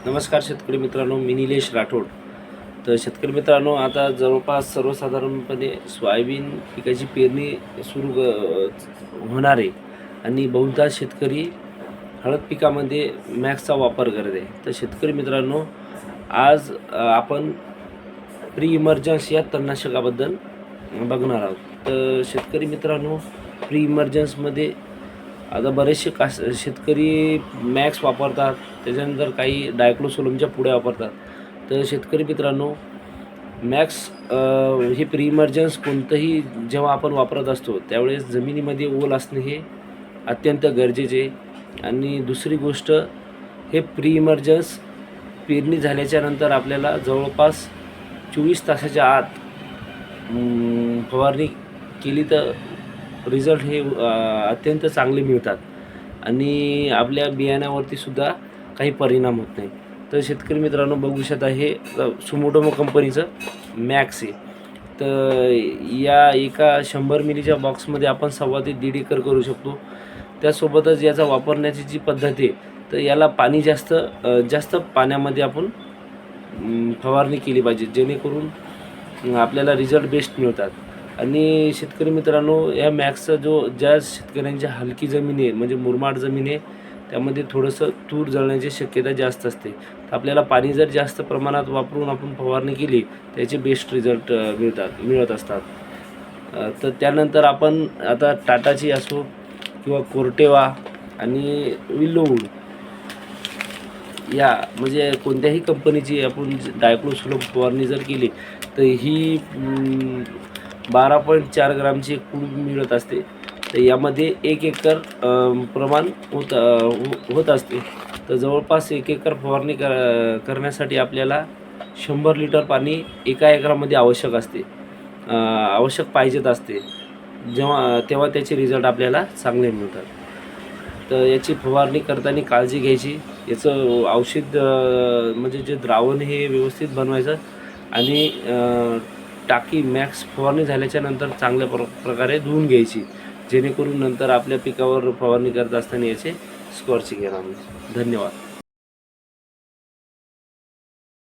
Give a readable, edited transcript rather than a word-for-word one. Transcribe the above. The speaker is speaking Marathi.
नमस्कार शेतकरी मित्रांनो, मी निलेश राठोड. तर शेतकरी मित्रांनो, आता जवळपास सर्वसाधारणपणे सोयाबीन पिकाची पेरणी सुरू होणार आहे आणि बहुधा शेतकरी हळद पिकामध्ये मॅक्सचा वापर करत आहे. तर शेतकरी मित्रांनो, आज आपण प्री इमर्जन्स या तणनाशकाबद्दल बघणार आहोत. तर शेतकरी मित्रांनो, प्री इमर्जन्समध्ये आता बरेचसे शेतकरी मॅक्स वापरतात, त्याच्यानंतर काही डायक्लोसोलमच्या पुड्या वापरतात. तर शेतकरी मित्रांनो, मॅक्स हे प्री इमर्जन्स कोणतंही जेव्हा आपण वापरत असतो त्यावेळेस जमिनीमध्ये ओल असणे हे अत्यंत गरजेचे आहे. आणि दुसरी गोष्ट, हे प्री इमर्जन्स पेरणी झाल्याच्यानंतर आपल्याला जवळपास 24 तासाच्या आत फवारणी केली तर रिझल्ट हे अत्यंत चांगले मिळतात आणि आपल्या बियाण्यावरती सुद्धा काही परिणाम होत नाही. तर शेतकरी मित्रांनो, बघू शकता हे सुमोटोमो कंपनीचं मॅक्स आहे. तर या एका 100 मिलीच्या बॉक्समध्ये आपण 1.25 ते 1.5 एकर करू शकतो. त्यासोबतच याचा वापरण्याची जी पद्धत आहे, तर याला पाणी जास्त पाण्यामध्ये आपण फवारणी केली पाहिजे, जेणेकरून आपल्याला रिझल्ट बेस्ट मिळतात. आणि शेतकरी मित्रांनो, या मॅक्सचा ज्या शेतकऱ्यांची हलकी जमीन आहे, म्हणजे मुरमाड जमीन आहे, त्यामध्ये थोडंसं तूर जळण्याची शक्यता जास्त असते. तर आपल्याला पाणी जर जास्त प्रमाणात वापरून आपण फवारणी केली त्याचे बेस्ट रिझल्ट मिळत असतात. तर त्यानंतर आपण आता टाटाची असो किंवा कोर्टेवा आणि विल्लोवूड या म्हणजे कोणत्याही कंपनीची आपण डायक्लोसोलम फवारणी जर केली तर ही 12.4 ग्रामची एक पुडी मिळत असते. तर यामध्ये 1 एकर प्रमाण होत असते. तर जवळपास 1 एकर फवारणी करण्यासाठी आपल्याला 100 लिटर पाणी एका एकरामध्ये आवश्यक पाहिजेत असते. तेव्हा त्याचे रिझल्ट आपल्याला चांगले मिळतात. तर याची फवारणी करताना काळजी घ्यायची. याचं औषध म्हणजे जे द्रावण हे व्यवस्थित बनवायचं आणि टाकी मॅक्स फवारणी झाल्याच्यानंतर चांगल्या प्रकारे धुवून घ्यायची, जेणेकरून नंतर आपल्या पिकावर फवारणी करत असताना याचे स्कॉर्चिंग येणार नाही. धन्यवाद.